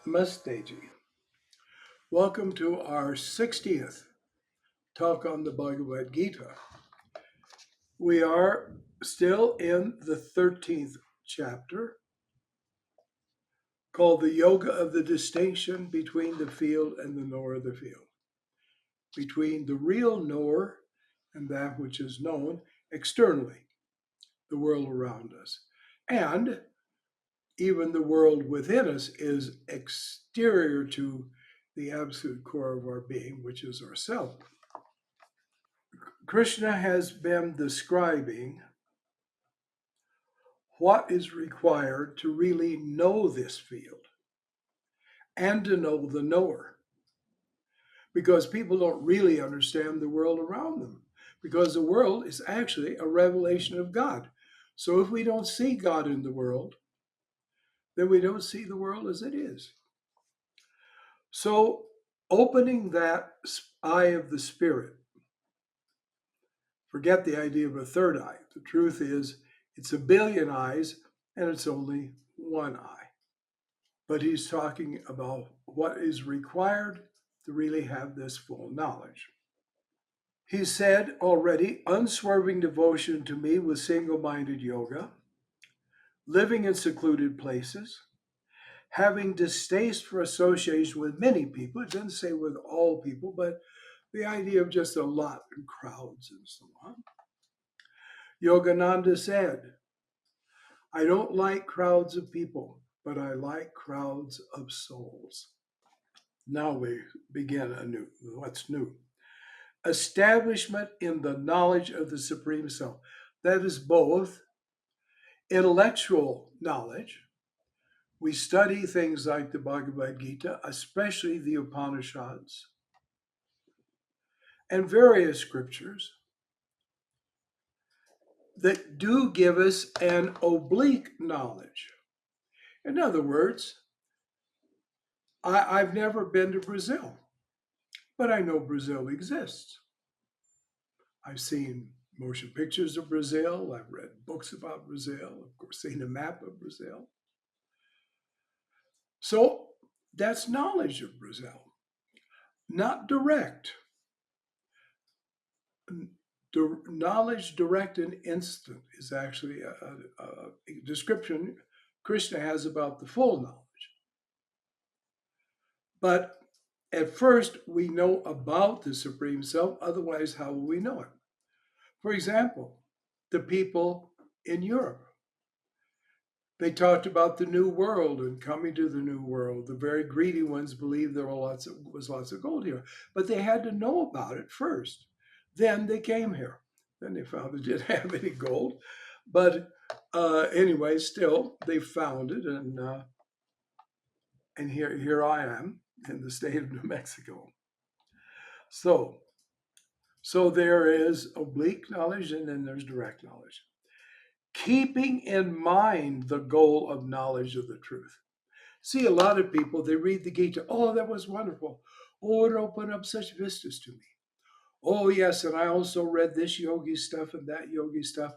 Namaste ji. Welcome to our 60th talk on the Bhagavad Gita. We are still in the 13th chapter called the Yoga of the Distinction between the field and the knower of the field, between the real knower and that which is known externally, the world around us. And even the world within us is exterior to the absolute core of our being, which is ourself. Krishna has been describing what is required to really know this field and to know the knower. Because people don't really understand the world around them, because the world is actually a revelation of God. So if we don't see God in the world, then we don't see the world as it is. So opening that eye of the spirit, forget the idea of a third eye. The truth is, it's a billion eyes and it's only one eye. But he's talking about what is required to really have this full knowledge. He said already, unswerving devotion to me with single-minded yoga, living in secluded places, having distaste for association with many people. It doesn't say with all people, but the idea of just a lot in crowds and so on. Yogananda said, I don't like crowds of people, but I like crowds of souls. Now we begin anew. What's new? Establishment in the knowledge of the Supreme Self. That is both intellectual knowledge. We study things like the Bhagavad Gita, especially the Upanishads, and various scriptures that do give us an oblique knowledge. In other words, I've never been to Brazil, but I know Brazil exists. I've seen motion pictures of Brazil. I've read books about Brazil, of course, seen a map of Brazil. So that's knowledge of Brazil, not direct. Knowledge direct and instant is actually a description Krishna has about the full knowledge. But at first, we know about the Supreme Self, otherwise, how will we know it? For example, the people in Europe, they talked about the New World and coming to the New World. The very greedy ones believed there was lots of gold here, but they had to know about it first. Then they came here. Then they found they didn't have any gold. But anyway, still, they found it, and here I am in the state of New Mexico. So there is oblique knowledge, and then there's direct knowledge. Keeping in mind the goal of knowledge of the truth. See, a lot of people, they read the Gita. Oh, that was wonderful. Oh, it opened up such vistas to me. Oh, yes, and I also read this yogi stuff and that yogi stuff.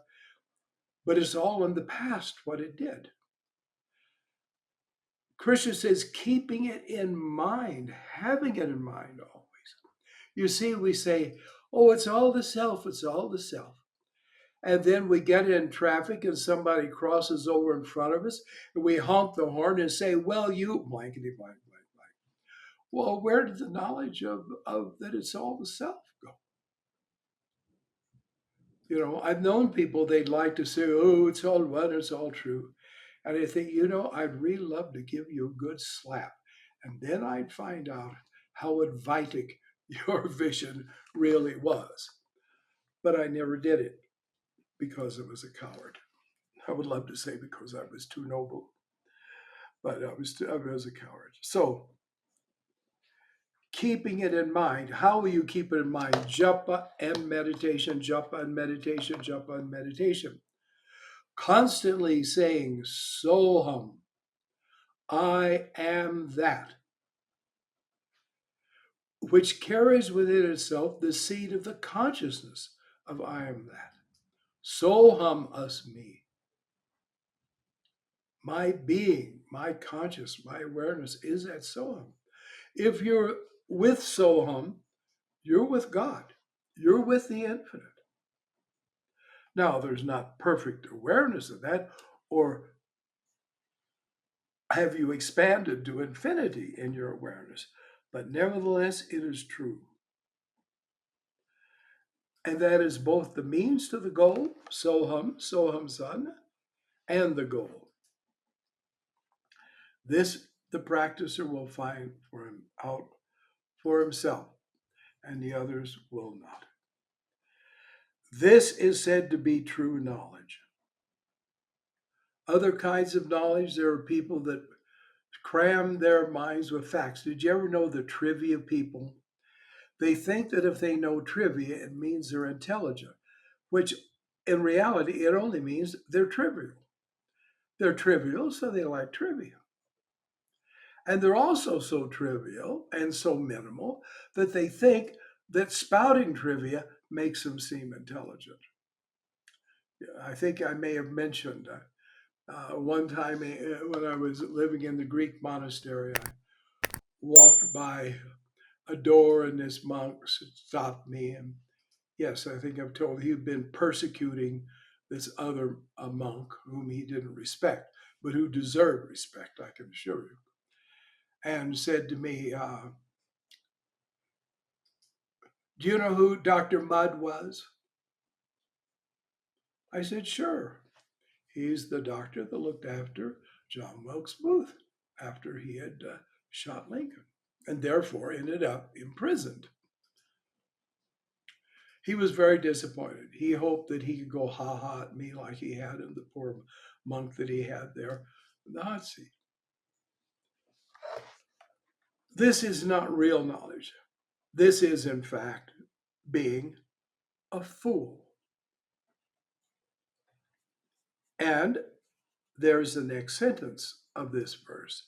But it's all in the past, what it did. Krishna says, keeping it in mind, having it in mind always. You see, we say, oh, it's all the self, it's all the self. And then we get in traffic and somebody crosses over in front of us and we honk the horn and say, well, you blankety blank, blank, blank. Well, where did the knowledge of that it's all the self go? You know, I've known people, they'd like to say, oh, it's all one, it's all true. And I think, I'd really love to give you a good slap. And then I'd find out how Advaitic your vision really was. But I never did it because I was a coward. I would love to say because I was too noble, but I was a coward. So keeping it in mind, how will you keep it in mind? Japa and meditation, japa and meditation, japa and meditation. Constantly saying, Soham, I am that, which carries within itself the seed of the consciousness of I am that. Soham asmi. My being, my conscious, my awareness is at Soham. If you're with Soham, you're with God. You're with the infinite. Now, there's not perfect awareness of that, or have you expanded to infinity in your awareness, but nevertheless, it is true. And that is both the means to the goal, Soham, Soham San, and the goal. This the practicer will find for him out for himself, and the others will not. This is said to be true knowledge. Other kinds of knowledge, there are people that cram their minds with facts. Did you ever know the trivia people? They think that if they know trivia, it means they're intelligent, which in reality, it only means they're trivial. They're trivial, so they like trivia. And they're also so trivial and so minimal that they think that spouting trivia makes them seem intelligent. I think I may have mentioned one time when I was living in the Greek monastery, I walked by a door and this monk stopped me. And yes, I think I've told he'd been persecuting this other monk whom he didn't respect, but who deserved respect, I can assure you, and said to me, do you know who Dr. Mudd was? I said, sure. He's the doctor that looked after John Wilkes Booth after he had shot Lincoln and therefore ended up imprisoned. He was very disappointed. He hoped that he could go ha ha at me like he had in the poor monk that he had there in the hot seat. This is not real knowledge. This is, in fact, being a fool. And there's the next sentence of this verse.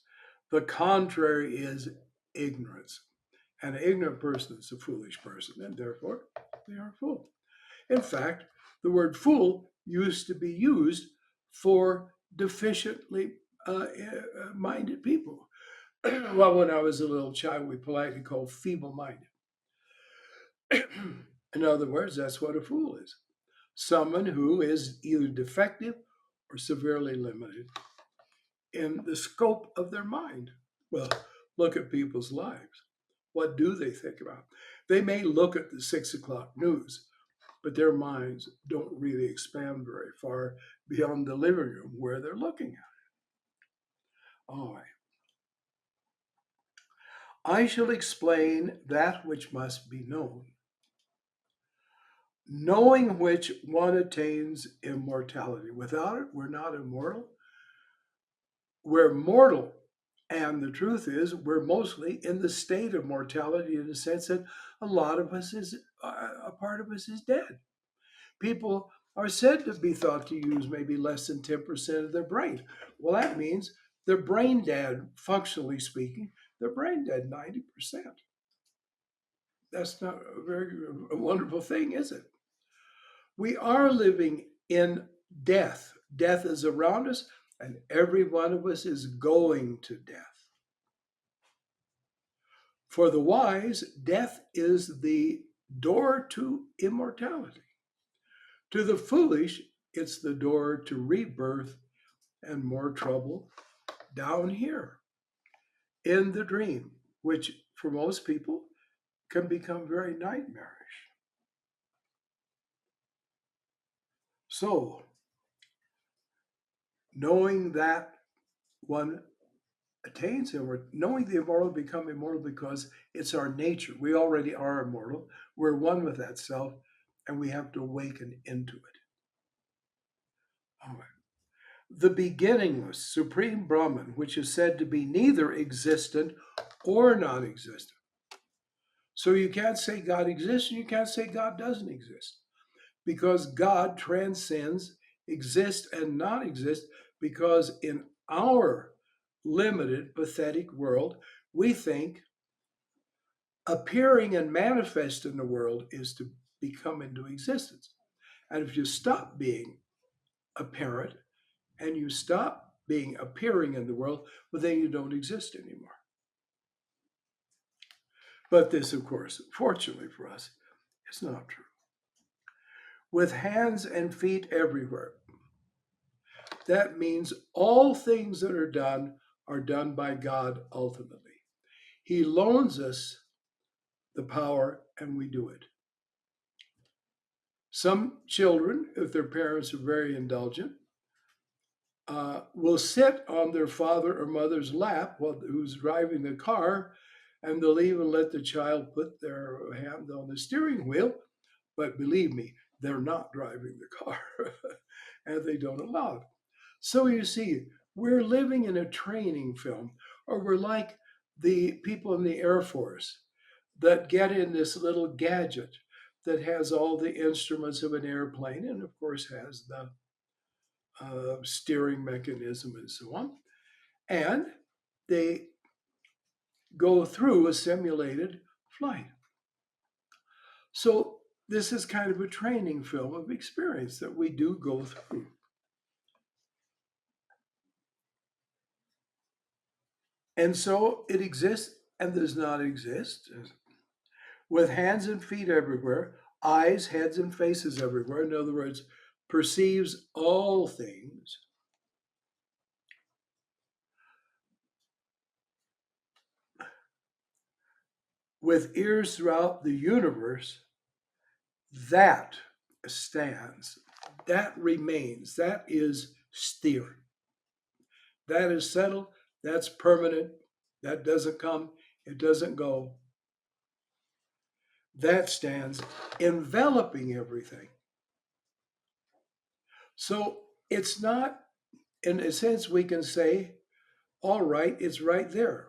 The contrary is ignorance. An ignorant person is a foolish person, and therefore they are a fool. In fact, the word fool used to be used for deficiently minded people. Well, when I was a little child, we politely called feeble minded. In other words, that's what a fool is, someone who is either defective or severely limited in the scope of their mind. Well, look at people's lives. What do they think about? They may look at the 6 o'clock news, but their minds don't really expand very far beyond the living room where they're looking at it. All right. I shall explain that which must be known, knowing which one attains immortality. Without it, we're not immortal. We're mortal. And the truth is, we're mostly in the state of mortality in the sense that a lot of us is, a part of us is dead. People are said to be thought to use maybe less than 10% of their brain. Well, that means they're brain dead, functionally speaking, they're brain dead 90%. That's not a wonderful thing, is it? We are living in death. Death is around us, and every one of us is going to death. For the wise, death is the door to immortality. To the foolish, it's the door to rebirth and more trouble down here in the dream, which for most people can become very nightmarish. So, knowing that one attains him, or knowing the immortal become immortal because it's our nature. We already are immortal. We're one with that self, and we have to awaken into it. All right. The beginningless, supreme Brahman, which is said to be neither existent or non existent. So you can't say God exists and you can't say God doesn't exist, because God transcends exist and not exist, because in our limited, pathetic world, we think appearing and manifest in the world is to become into existence. And if you stop being apparent and you stop being appearing in the world, but then you don't exist anymore. But this, of course, fortunately for us, is not true. With hands and feet everywhere, that means all things that are done by God ultimately. He loans us the power and we do it. Some children, if their parents are very indulgent, will sit on their father or mother's lap while who's driving the car, and they'll even let the child put their hand on the steering wheel. But believe me, they're not driving the car, and they don't allow it. So you see, we're living in a training film, or we're like the people in the Air Force that get in this little gadget that has all the instruments of an airplane and, of course, has the steering mechanism and so on. And they go through a simulated flight. So this is kind of a training film of experience that we do go through. And so it exists and does not exist. With hands and feet everywhere, eyes, heads, and faces everywhere. In other words, perceives all things. With ears throughout the universe, that stands, that remains, that is steer. That is settled, that's permanent, that doesn't come, it doesn't go. That stands enveloping everything. So it's not, in a sense, we can say, all right, it's right there.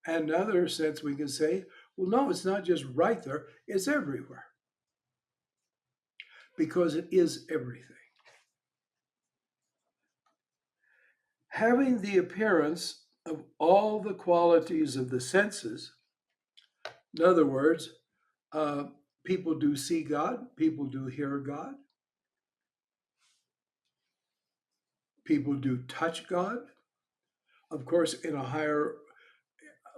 And another sense, we can say, well, no, it's not just right there, it's everywhere. Because it is everything. Having the appearance of all the qualities of the senses, in other words, people do see God, people do hear God, people do touch God. Of course, in a higher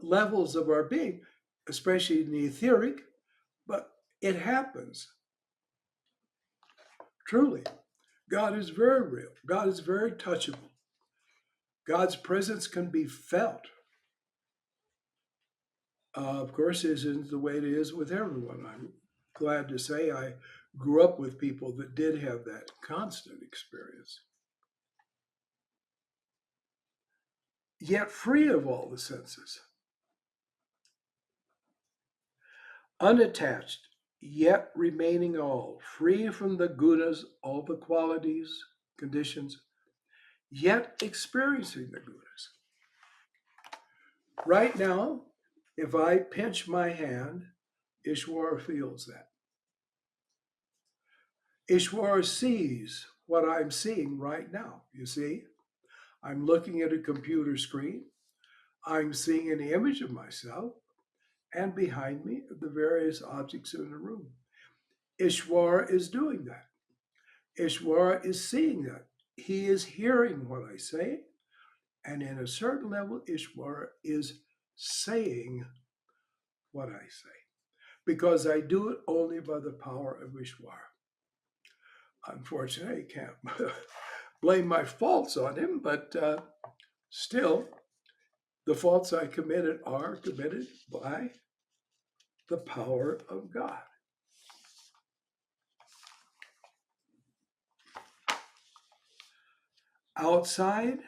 levels of our being, especially in the etheric, but it happens. Truly, God is very real. God is very touchable. God's presence can be felt. Of course, this isn't the way it is with everyone. I'm glad to say I grew up with people that did have that constant experience. Yet free of all the senses, unattached, yet remaining all, free from the gunas, all the qualities, conditions, yet experiencing the gunas. Right now, if I pinch my hand, Ishwara feels that. Ishwara sees what I'm seeing right now. You see, I'm looking at a computer screen. I'm seeing an image of myself, and behind me, the various objects in the room. Ishwara is doing that. Ishwara is seeing that. He is hearing what I say, and in a certain level, Ishwara is saying what I say, because I do it only by the power of Ishwara. Unfortunately, I can't blame my faults on him, but still, the faults I committed are committed by the power of God. Outside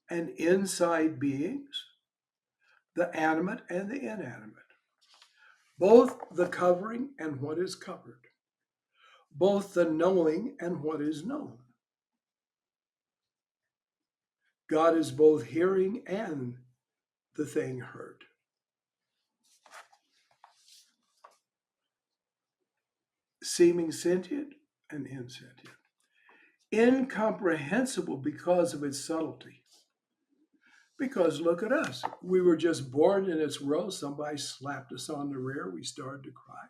and inside beings, the animate and the inanimate, both the covering and what is covered, both the knowing and what is known. God is both hearing and the thing heard. Seeming sentient and insentient. Incomprehensible because of its subtlety. Because look at us. We were just born in its world. Somebody slapped us on the rear. We started to cry.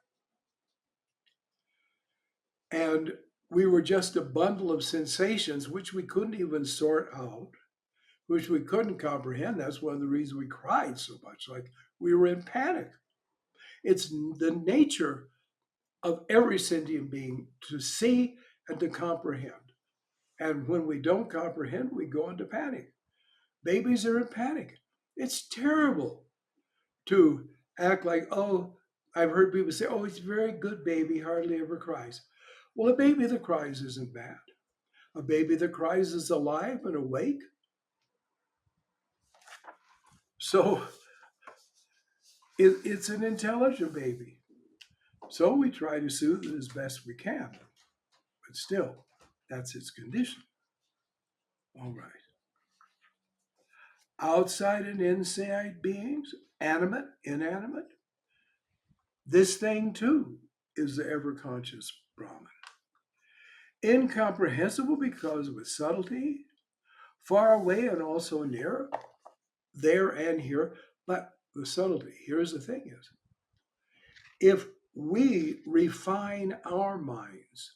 And we were just a bundle of sensations which we couldn't even sort out, which we couldn't comprehend. That's one of the reasons we cried so much, like we were in panic. It's the nature of every sentient being to see and to comprehend. And when we don't comprehend, we go into panic. Babies are in panic. It's terrible to act like, oh, I've heard people say, oh, it's a very good baby, hardly ever cries. Well, a baby that cries isn't bad. A baby that cries is alive and awake. So it's an intelligent baby. So we try to soothe it as best we can. But still, that's its condition. All right. Outside and inside beings, animate, inanimate. This thing too is the ever conscious Brahman. Incomprehensible because of its subtlety, far away and also near, there and here. But the subtlety, here's the thing is, if we refine our minds,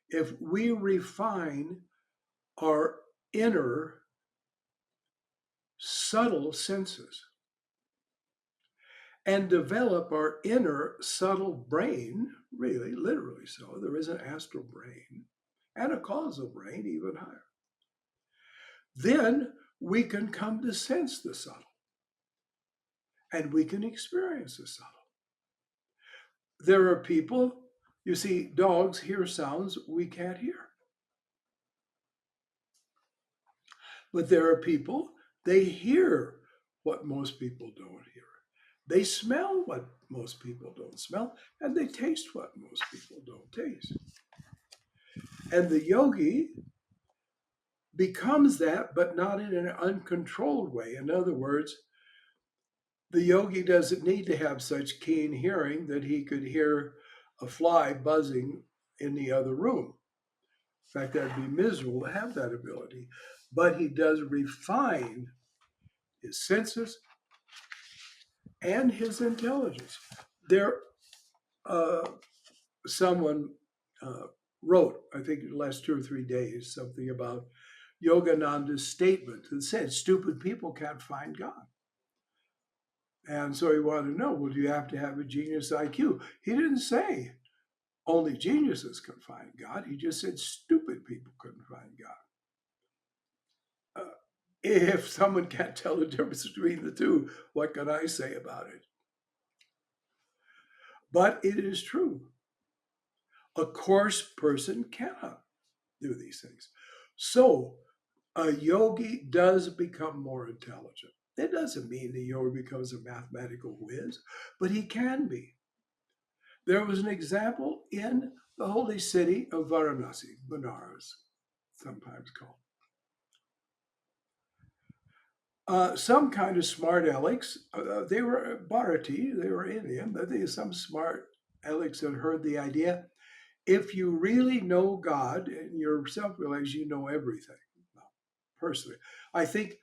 if we refine our inner subtle senses and develop our inner subtle brain, really, literally so, there is an astral brain and a causal brain even higher, then we can come to sense the subtle and we can experience the subtle. There are people, you see, dogs hear sounds we can't hear. But there are people, they hear what most people don't hear. They smell what most people don't smell, and they taste what most people don't taste. And the yogi becomes that, but not in an uncontrolled way. In other words, the yogi doesn't need to have such keen hearing that he could hear a fly buzzing in the other room. In fact, that'd be miserable to have that ability. But he does refine his senses and his intelligence. There, someone wrote, I think in the last 2 or 3 days, something about Yogananda's statement that said stupid people can't find God. And so he wanted to know, well, do you have to have a genius IQ? He didn't say only geniuses can find God. He just said stupid people couldn't find God. If someone can't tell the difference between the two, what can I say about it? But it is true. A coarse person cannot do these things. So a yogi does become more intelligent. It doesn't mean the yogi becomes a mathematical whiz, but he can be. There was an example in the holy city of Varanasi, Benares, sometimes called. Some kind of smart alecks, they were Bharati, they were Indian, but some smart alecks had heard the idea, if you really know God and yourself realize you know everything. Well, personally, I think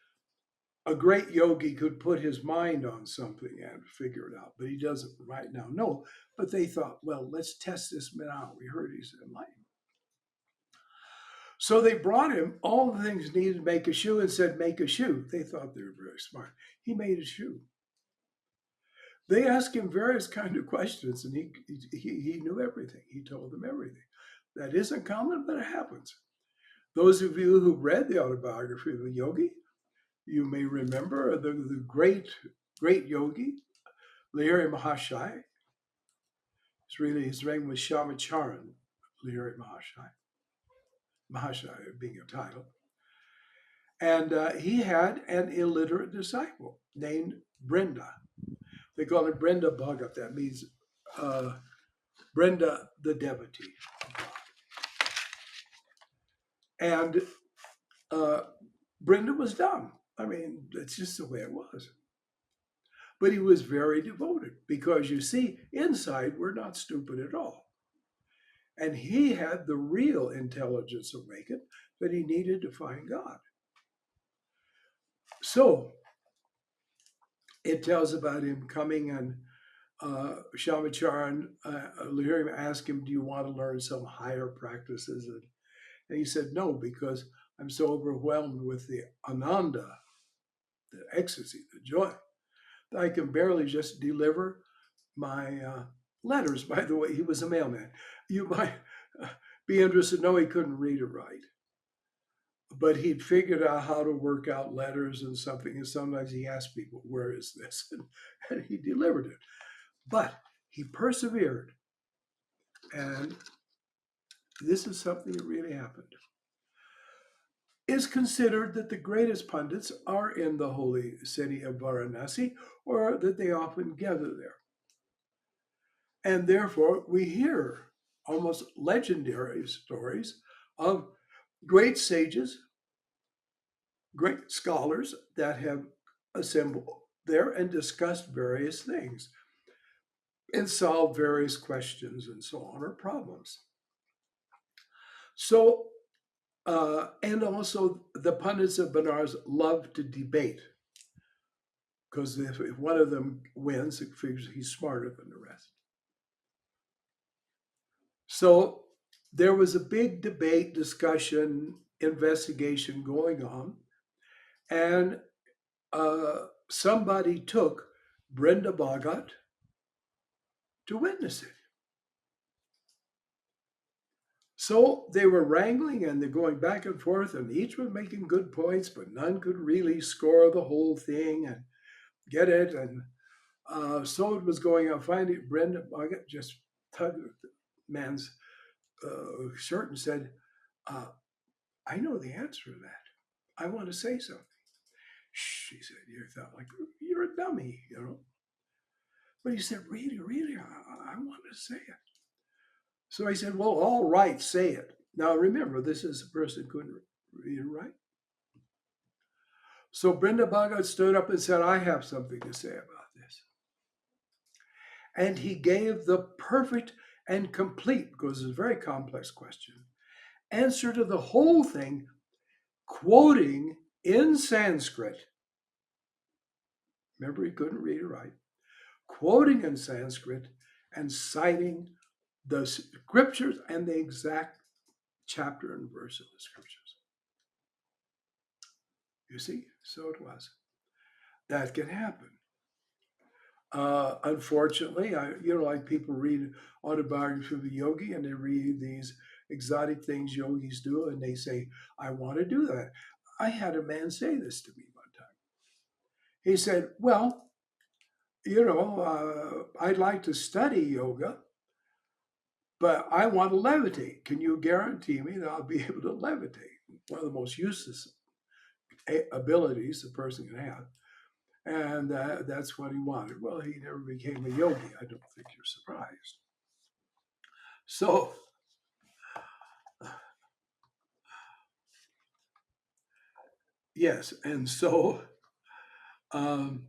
a great yogi could put his mind on something and figure it out, but he doesn't right now. No, but they thought, well, let's test this man out. We heard he's enlightened. So they brought him all the things needed to make a shoe and said, make a shoe. They thought they were very smart. He made a shoe. They asked him various kind of questions, and he knew everything. He told them everything. That isn't common, but it happens. Those of you who read the autobiography of a yogi, you may remember the great yogi, Lahiri Mahashai. His name was Shamacharan, Lahiri Mahashai. Mahashai being a title. And he had an illiterate disciple named Brenda. They call it Brenda Bhagat. That means Brenda the devotee. And Brenda was dumb. I mean, that's just the way it was. But he was very devoted because, you see, inside we're not stupid at all. And he had the real intelligence awakened that he needed to find God. So it tells about him coming and Shamacharan, hear him ask him, "Do you want to learn some higher practices?" And he said, "No, because I'm so overwhelmed with the ananda, the ecstasy, the joy, that I can barely just deliver my letters." By the way, he was a mailman. You might be interested to know he couldn't read or write, but he'd figured out how to work out letters and something. And sometimes he asked people, "Where is this?" And he delivered it. But he persevered. And this is something that really happened. It's considered that the greatest pundits are in the holy city of Varanasi, or that they often gather there. And therefore, we hear almost legendary stories of great sages, great scholars that have assembled there and discussed various things and solved various questions and so on, or problems. So, and also the pundits of Benares love to debate, because if one of them wins, it figures he's smarter than the rest. So there was a big debate, discussion, investigation going on, and somebody took Brenda Bhagat to witness it. So they were wrangling and they're going back and forth, and each was making good points, but none could really score the whole thing and get it. And so it was going on. Finally, Brenda Bhagat just tugged the man's shirt and said, "I know the answer to that. I want to say something." "Shh," he said. "You thought like you're a dummy, you know." But he said, "Really, really, I want to say it." So I said, "Well, all right, say it." Now remember, this is a person who couldn't read and write. So Brenda Bhagat stood up and said, "I have something to say about this." And he gave the perfect and complete, because it's a very complex question, answer to the whole thing, quoting in Sanskrit. Remember, he couldn't read or write. Quoting in Sanskrit and citing the scriptures and the exact chapter and verse of the scriptures. You see, so it was. That can happen. Unfortunately, like people read autobiography of a yogi and they read these exotic things yogis do, and they say, "I want to do that." I had a man say this to me one time. He said, "Well, I'd like to study yoga, but I want to levitate. Can you guarantee me that I'll be able to levitate?" One of the most useless abilities a person can have. And that's what he wanted. Well, he never became a yogi. I don't think you're surprised. So, yes. And so, um,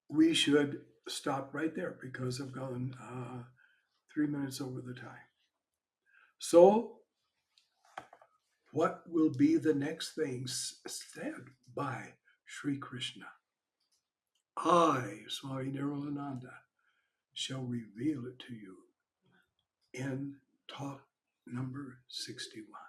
we should stop right there because I've gone 3 minutes over the time. So, what will be the next thing said by Sri Krishna? I, Swami Nirmalananda, shall reveal it to you in talk number 61.